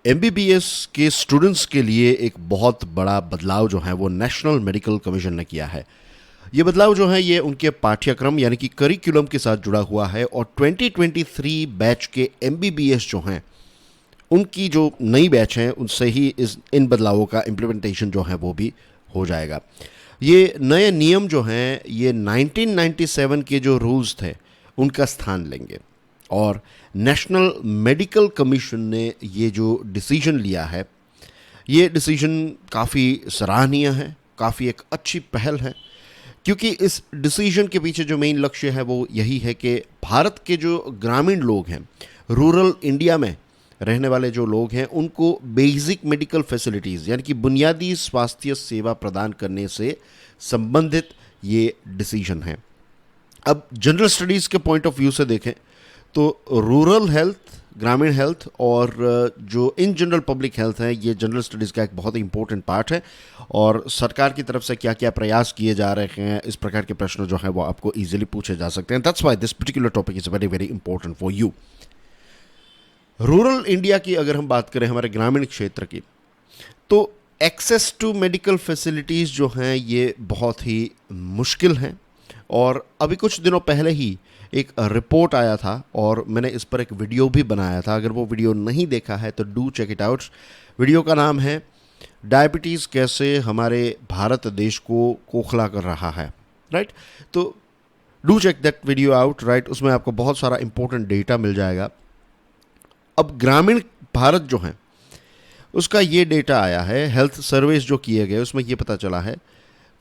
MBBS के students के लिए एक बहुत बड़ा बदलाव जो है वो नेशनल मेडिकल कमीशन ने किया है। ये बदलाव जो है ये उनके पाठ्यक्रम यानी कि करिकुलम के साथ जुड़ा हुआ है और 2023 बैच के एमबीबीएस जो हैं उनकी जो नई बैच हैं उनसे ही इन बदलावों का इम्प्लीमेंटेशन जो है वो भी हो जाएगा। ये नए नियम जो हैं ये 1997 के जो रूल्स थे उनका स्थान लेंगे और नेशनल मेडिकल कमीशन ने ये जो डिसीजन लिया है ये डिसीजन काफ़ी सराहनीय है, काफ़ी एक अच्छी पहल है, क्योंकि इस डिसीजन के पीछे जो मेन लक्ष्य है वो यही है कि भारत के जो ग्रामीण लोग हैं, रूरल इंडिया में रहने वाले जो लोग हैं, उनको बेसिक मेडिकल फैसिलिटीज़ यानी कि बुनियादी स्वास्थ्य सेवा प्रदान करने से संबंधित ये डिसीजन है। अब जनरल स्टडीज़ के पॉइंट ऑफ व्यू से देखें तो रूरल हेल्थ, ग्रामीण हेल्थ और जो इन जनरल पब्लिक हेल्थ है ये जनरल स्टडीज़ का एक बहुत ही इंपॉर्टेंट पार्ट है और सरकार की तरफ से क्या क्या प्रयास किए जा रहे हैं इस प्रकार के प्रश्न जो है वो आपको इजीली पूछे जा सकते हैं। That's why this particular topic is very very important for you. Rural India की अगर हम बात करें, हमारे ग्रामीण क्षेत्र की, तो एक्सेस टू मेडिकल फैसिलिटीज़ जो हैं ये बहुत ही मुश्किल हैं और अभी कुछ दिनों पहले ही एक रिपोर्ट आया था और मैंने इस पर एक वीडियो भी बनाया था। अगर वो वीडियो नहीं देखा है तो do check it out. Video का नाम है डायबिटीज़ कैसे हमारे भारत देश को खोखला कर रहा है, राइट। तो do check that video out, right. उसमें आपको बहुत सारा इंपॉर्टेंट डेटा मिल जाएगा। अब ग्रामीण भारत जो है उसका ये डेटा आया है, हेल्थ सर्वेस जो किए गए उसमें ये पता चला है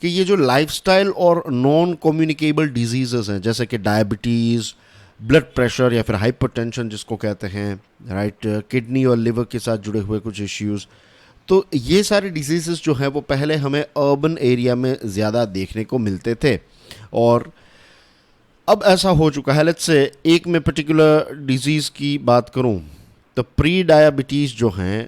कि ये जो लाइफस्टाइल और नॉन कम्युनिकेबल डिजीज़ेस हैं जैसे कि डायबिटीज़, ब्लड प्रेशर या फिर हाइपरटेंशन जिसको कहते हैं, राइट, किडनी और लिवर के साथ जुड़े हुए कुछ इश्यूज़, तो ये सारे डिजीज़ेस जो हैं वो पहले हमें अर्बन एरिया में ज़्यादा देखने को मिलते थे और अब ऐसा हो चुका है। लेट्स से एक मैं पर्टिकुलर डिजीज़ की बात करूं तो प्री डायबिटीज़ जो हैं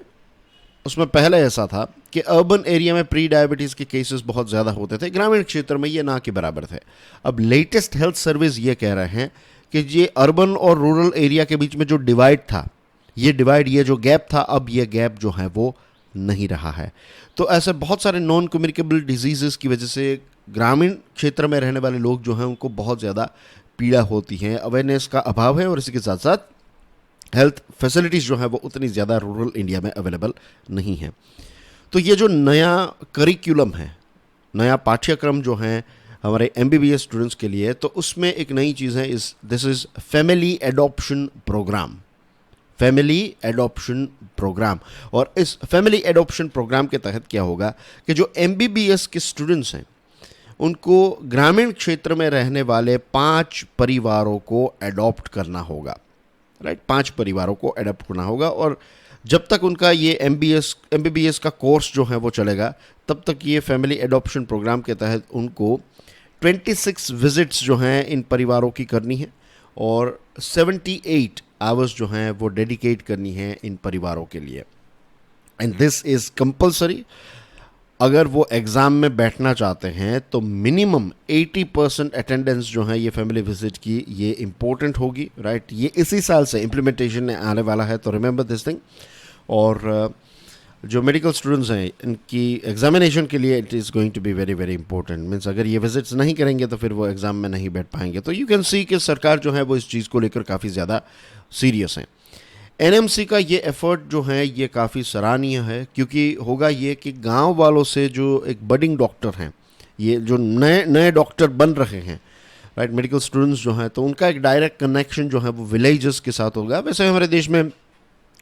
उसमें पहले ऐसा था कि अर्बन एरिया में प्री डायबिटीज़ के केसेस बहुत ज़्यादा होते थे, ग्रामीण क्षेत्र में ये ना के बराबर थे। अब लेटेस्ट हेल्थ सर्विस ये कह रहे हैं कि ये अर्बन और रूरल एरिया के बीच में जो डिवाइड था, ये जो गैप था, अब ये गैप जो है वो नहीं रहा है। तो ऐसे बहुत सारे नॉन कम्युनिकेबल डिजीज़ की वजह से ग्रामीण क्षेत्र में रहने वाले लोग जो हैं उनको बहुत ज़्यादा पीड़ा होती है, अवेयरनेस का अभाव है और इसी के साथ साथ हेल्थ फैसिलिटीज़ जो है वो उतनी ज़्यादा रूरल इंडिया में अवेलेबल नहीं है। तो ये जो नया करिकुलम है, नया पाठ्यक्रम जो है हमारे एमबीबीएस स्टूडेंट्स के लिए, तो उसमें एक नई चीज़ है, this is family adoption program. Family adoption program, और इस फैमिली एडॉप्शन प्रोग्राम के तहत क्या होगा कि जो एमबीबीएस के स्टूडेंट्स हैं उनको ग्रामीण क्षेत्र में रहने वाले 5 परिवारों को एडॉप्ट करना होगा, राइट। 5 परिवारों को एडॉप्ट करना होगा और जब तक उनका ये एमबीबीएस का कोर्स जो है वो चलेगा तब तक ये फैमिली एडॉप्शन प्रोग्राम के तहत उनको 26 विजिट्स जो हैं इन परिवारों की करनी है और 78 आवर्स जो हैं वो डेडिकेट करनी है इन परिवारों के लिए। And this is compulsory. अगर वो एग्ज़ाम में बैठना चाहते हैं तो मिनिमम 80% अटेंडेंस जो है ये फैमिली विजिट की ये इम्पोर्टेंट होगी, राइट। ये इसी साल से इम्प्लीमेंटेशन आने वाला है, तो रिमेंबर दिस थिंग। और जो मेडिकल स्टूडेंट्स हैं इनकी एग्जामिनेशन के लिए it is going to be very very important. Means अगर ये विजिट्स नहीं करेंगे तो फिर वो एग्ज़ाम में नहीं बैठ पाएंगे। तो यू कैन सी कि सरकार जो है वो इस चीज़ को लेकर काफ़ी ज़्यादा सीरियस है। एनएमसी का ये एफर्ट जो है ये काफ़ी सराहनीय है, क्योंकि होगा ये कि गांव वालों से जो एक बडिंग डॉक्टर हैं, ये जो नए नए डॉक्टर बन रहे हैं, राइट, मेडिकल स्टूडेंट्स जो हैं, तो उनका एक डायरेक्ट कनेक्शन जो है वो विलेजेस के साथ होगा। वैसे हमारे देश में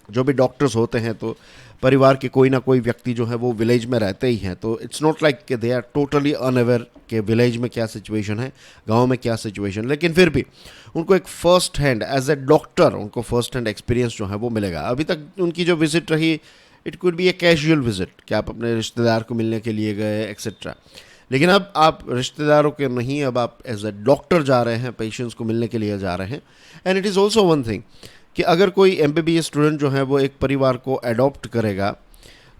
जो भी डॉक्टर्स होते हैं तो परिवार के कोई ना कोई व्यक्ति जो है वो विलेज में रहते ही हैं, तो इट्स नॉट लाइक कि दे आर टोटली अनअवेयर कि विलेज में क्या सिचुएशन है, गांव में क्या सिचुएशन, लेकिन फिर भी उनको एक first hand as a doctor उनको फ़र्स्ट हैंड एक्सपीरियंस जो है वो मिलेगा। अभी तक उनकी जो विज़िट रही it could be a casual visit कि आप अपने रिश्तेदार को मिलने के लिए गए एक्सेट्रा, लेकिन अब आप रिश्तेदारों के नहीं, अब आप एज ए डॉक्टर जा रहे हैं, पेशेंट्स को मिलने के लिए जा रहे हैं। And it is also one thing कि अगर कोई एमबीबीएस स्टूडेंट जो है वो एक परिवार को अडॉप्ट करेगा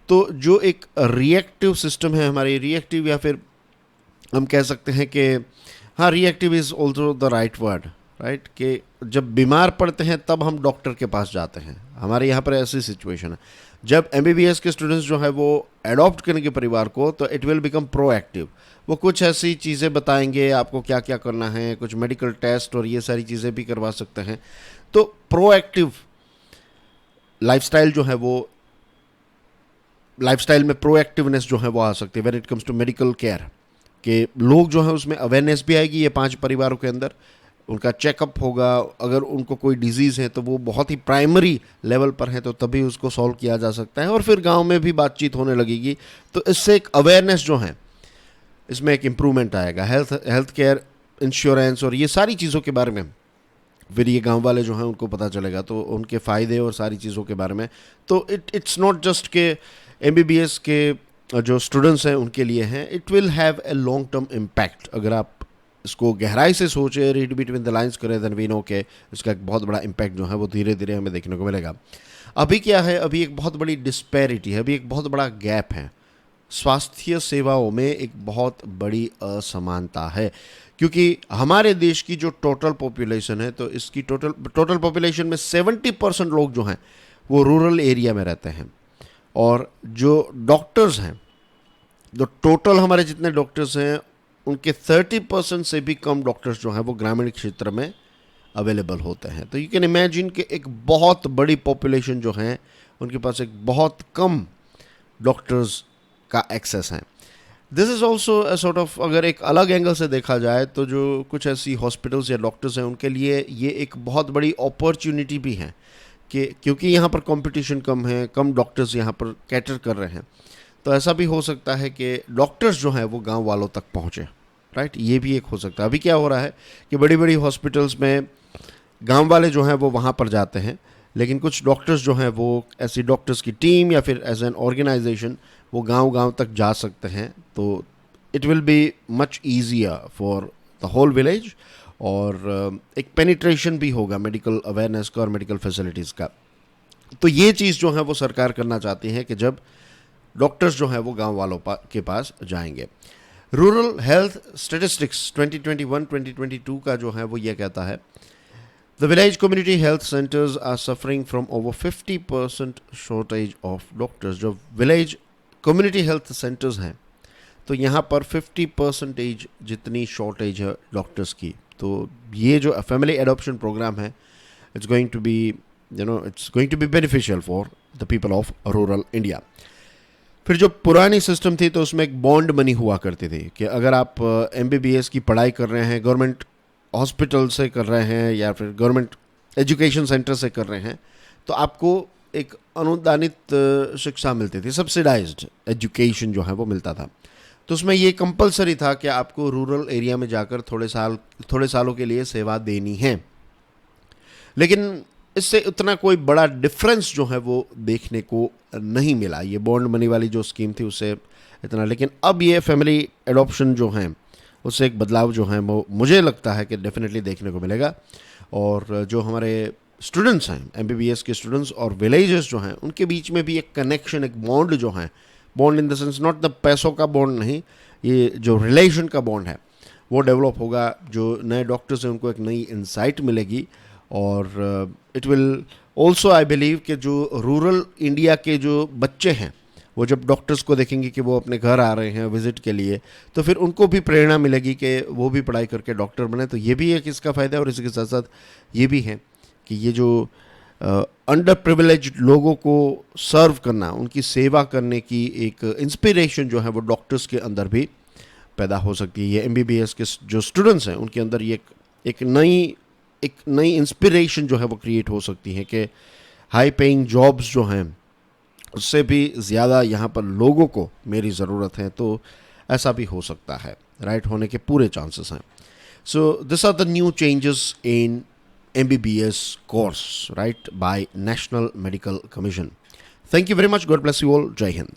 तो जो एक रिएक्टिव सिस्टम है हमारी, रिएक्टिव या फिर हम कह सकते हैं कि हाँ reactive is also the right word, right, कि जब बीमार पड़ते हैं तब हम डॉक्टर के पास जाते हैं। हमारे यहाँ पर ऐसी सिचुएशन है। जब एमबीबीएस के स्टूडेंट्स जो है वो अडॉप्ट करेंगे परिवार को, तो इट विल बिकम प्रोएक्टिव। वो कुछ ऐसी चीज़ें बताएंगे आपको क्या क्या करना है, कुछ मेडिकल टेस्ट और ये सारी चीज़ें भी करवा सकते हैं। तो प्रोएक्टिव लाइफस्टाइल जो है वो, लाइफस्टाइल में प्रोएक्टिवनेस जो है वो आ सकती है when it comes to medical care, कि लोग जो है उसमें अवेयरनेस भी आएगी। ये 5 परिवारों के अंदर उनका चेकअप होगा, अगर उनको कोई डिजीज़ है तो वो बहुत ही प्राइमरी लेवल पर है तो तभी उसको सॉल्व किया जा सकता है, और फिर गांव में भी बातचीत होने लगेगी। तो इससे एक अवेयरनेस जो है, इसमें एक इम्प्रूवमेंट आएगा। हेल्थ केयर, इंश्योरेंस और ये सारी चीज़ों के बारे में फिर ये गांव वाले जो हैं उनको पता चलेगा, तो उनके फ़ायदे और सारी चीज़ों के बारे में। तो इट्स नॉट जस्ट के एमबीबीएस के जो स्टूडेंट्स हैं उनके लिए हैं, it will have a long term impact. अगर आप इसको गहराई से सोचें, रीड बिटवीन द लाइंस करें, देन वी नो के इसका एक बहुत बड़ा इम्पैक्ट जो है वो धीरे धीरे हमें देखने को मिलेगा। अभी क्या है, अभी एक बहुत बड़ी डिस्पैरिटी है, अभी एक बहुत बड़ा गैप है। स्वास्थ्य सेवाओं में एक बहुत बड़ी असमानता है, क्योंकि हमारे देश की जो टोटल पॉपुलेशन है, तो इसकी टोटल पॉपुलेशन में 70% लोग जो हैं वो रूरल एरिया में रहते हैं। और जो डॉक्टर्स हैं, जो टोटल हमारे जितने डॉक्टर्स हैं उनके 30% से भी कम डॉक्टर्स जो हैं वो ग्रामीण क्षेत्र में अवेलेबल होते हैं। तो यू कैन इमेजिन कि एक बहुत बड़ी पॉपुलेशन जो है उनके पास एक बहुत कम डॉक्टर्स का एक्सेस है। This is also a sort of, अगर एक अलग एंगल से देखा जाए तो जो कुछ ऐसी हॉस्पिटल्स या डॉक्टर्स हैं उनके लिए ये एक बहुत बड़ी अपॉर्चुनिटी भी है, कि क्योंकि यहाँ पर कंपटीशन कम है, कम डॉक्टर्स यहाँ पर कैटर कर रहे हैं, तो ऐसा भी हो सकता है कि डॉक्टर्स जो हैं वो गांव वालों तक पहुँचे। राइट, ये भी एक हो सकता है। अभी क्या हो रहा है कि बड़ी बड़ी हॉस्पिटल्स में गांव वाले जो हैं वो वहाँ पर जाते हैं, लेकिन कुछ डॉक्टर्स जो हैं वो ऐसी डॉक्टर्स की टीम या फिर एज एन ऑर्गेनाइजेशन वो गांव तक जा सकते हैं। तो it will be much easier for the whole village, और एक पेनिट्रेशन भी होगा मेडिकल अवेयरनेस का और मेडिकल फैसिलिटीज़ का। तो ये चीज़ जो है वो सरकार करना चाहती है कि जब डॉक्टर्स जो हैं वो गांव वालों के पास जाएंगे। रूरल हेल्थ स्टेटिस्टिक्स 2021-2022 का जो है वो ये कहता है, the village community health centres are suffering from over 50% shortage of doctors. जो विलेज कम्युनिटी हेल्थ सेंटर्स हैं तो यहाँ पर 50% जितनी शॉर्टेज है डॉक्टर्स की। तो ये जो फैमिली एडॉप्शन प्रोग्राम है, it's going to be it's going to be beneficial for the people of rural India. फिर जो पुरानी सिस्टम थी तो उसमें एक बॉन्ड मनी हुआ करती थी कि अगर आप एमबीबीएस की पढ़ाई कर रहे हैं, गवर्नमेंट हॉस्पिटल से कर रहे हैं या फिर गवर्नमेंट एजुकेशन सेंटर से कर रहे हैं, तो आपको एक अनुदानित शिक्षा मिलती थी, सब्सिडाइज्ड एजुकेशन जो है वो मिलता था। तो उसमें ये कंपलसरी था कि आपको रूरल एरिया में जाकर थोड़े सालों के लिए सेवा देनी है। लेकिन इससे उतना कोई बड़ा डिफरेंस जो है वो देखने को नहीं मिला, ये बॉन्ड मनी वाली जो स्कीम थी उससे इतना। लेकिन अब ये फैमिली एडॉप्शन जो है उससे एक बदलाव जो है वो मुझे लगता है कि डेफिनेटली देखने को मिलेगा। और जो हमारे स्टूडेंट्स हैं, एमबीबीएस के स्टूडेंट्स और विलेजर्स जो हैं, उनके बीच में भी एक कनेक्शन, एक बॉन्ड जो है, bond in the sense not the पैसों का बॉन्ड नहीं, ये जो रिलेशन का बॉन्ड है वो डेवलप होगा। जो नए डॉक्टर्स हैं उनको एक नई इंसाइट मिलेगी, और it will also I believe कि जो रूरल इंडिया के जो बच्चे हैं वो जब डॉक्टर्स को देखेंगे कि वो अपने घर आ रहे हैं विज़िट के लिए, तो फिर उनको भी प्रेरणा मिलेगी कि वो भी पढ़ाई करके डॉक्टर बने। तो ये भी एक इसका फ़ायदा है, और इसके साथ साथ ये भी है कि ये जो अंडर प्रिविलेज्ड लोगों को सर्व करना, उनकी सेवा करने की एक इंस्पिरेशन जो है वो डॉक्टर्स के अंदर भी पैदा हो सकती है। ये एमबीबीएस के जो स्टूडेंट्स हैं उनके अंदर ये एक नई इंस्पिरेशन जो है वो क्रिएट हो सकती है कि हाई पेइंग जॉब्स जो हैं उससे भी ज़्यादा यहाँ पर लोगों को मेरी ज़रूरत है। तो ऐसा भी हो सकता है, राइट होने के पूरे चांसेस हैं। So this are the new changes in MBBS course, right, by National Medical Commission. Thank you very much. God bless you all. Jai Hind.